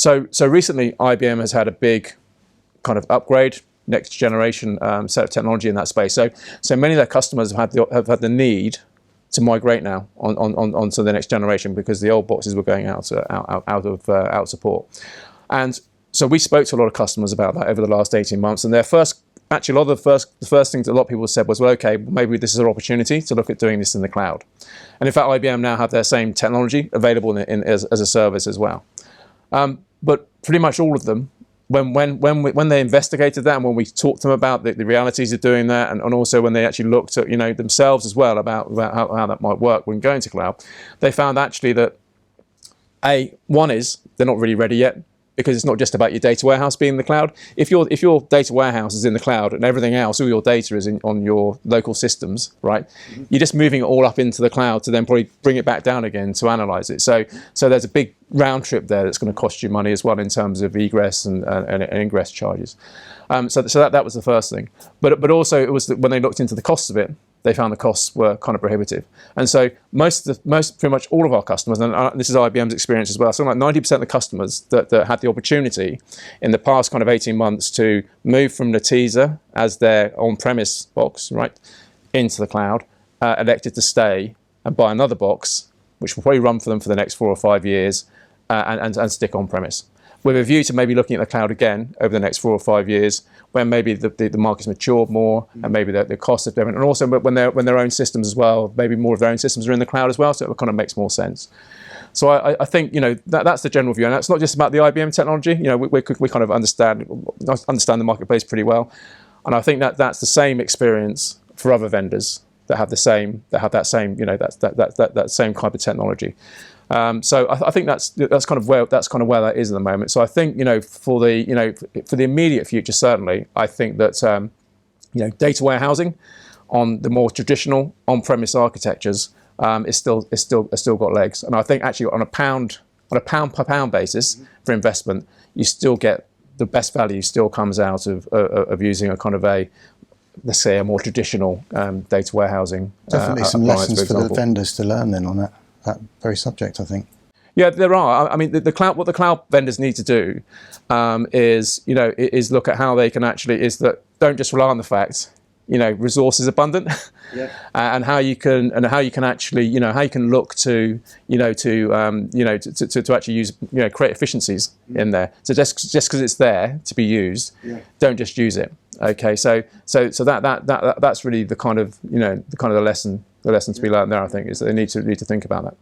So recently, IBM has had a big kind of upgrade, next generation set of technology in that space. So many of their customers have had the need to migrate now onto the next generation because the old boxes were going out of support. And so we spoke to a lot of customers about that over the last 18 months. And their first, actually, the first thing that a lot of people said was, well, okay, maybe this is an opportunity to look at doing this in the cloud. And in fact, IBM now have their same technology available as a service as well. But pretty much all of them, when they investigated that and when we talked to them about the realities of doing that, and also when they actually looked at themselves as well about how that might work when going to cloud, they found actually that one is they're not really ready yet, because it's not just about your data warehouse being in the cloud. If your data warehouse is in the cloud and everything else, all your data is on your local systems, right? Mm-hmm. You're just moving it all up into the cloud to then probably bring it back down again to analyze it. So there's a big round trip there that's going to cost you money as well in terms of egress and ingress charges. So that was the first thing. But also it was when they looked into the costs of it, they found the costs were kind of prohibitive. And so pretty much all of our customers, and this is IBM's experience as well, something like 90% of the customers that had the opportunity in the past kind of 18 months to move from Netezza as their on-premise box, right, into the cloud, elected to stay and buy another box, which will probably run for them for the next 4 or 5 years, and stick on-premise, with a view to maybe looking at the cloud again over the next 4 or 5 years, when maybe the market's matured more, and maybe the costs are different, and also when their own systems as well, maybe more of their own systems are in the cloud as well, so it kind of makes more sense. So I think that's the general view, and that's not just about the IBM technology. We kind of understand the marketplace pretty well, and I think that's the same experience for other vendors that have that same type of technology. So I think that's kind of where that is at the moment. So I think for the immediate future, certainly I think that data warehousing on the more traditional on-premise architectures is still got legs. And I think actually on a pound per pound basis for investment, you still get the best value still comes out of using a kind of let's say a more traditional data warehousing. Definitely some lessons for the vendors to learn then on that very subject, I think. Yeah, there are. I mean, what the cloud vendors need to do is look at how they can don't just rely on the fact resource is abundant, yeah. and how you can actually how you can look to to actually use create efficiencies in there. So just because it's there to be used, yeah. Don't just use it. Okay, so that's really the kind of the lesson to be learned there. I think is that they need to think about that.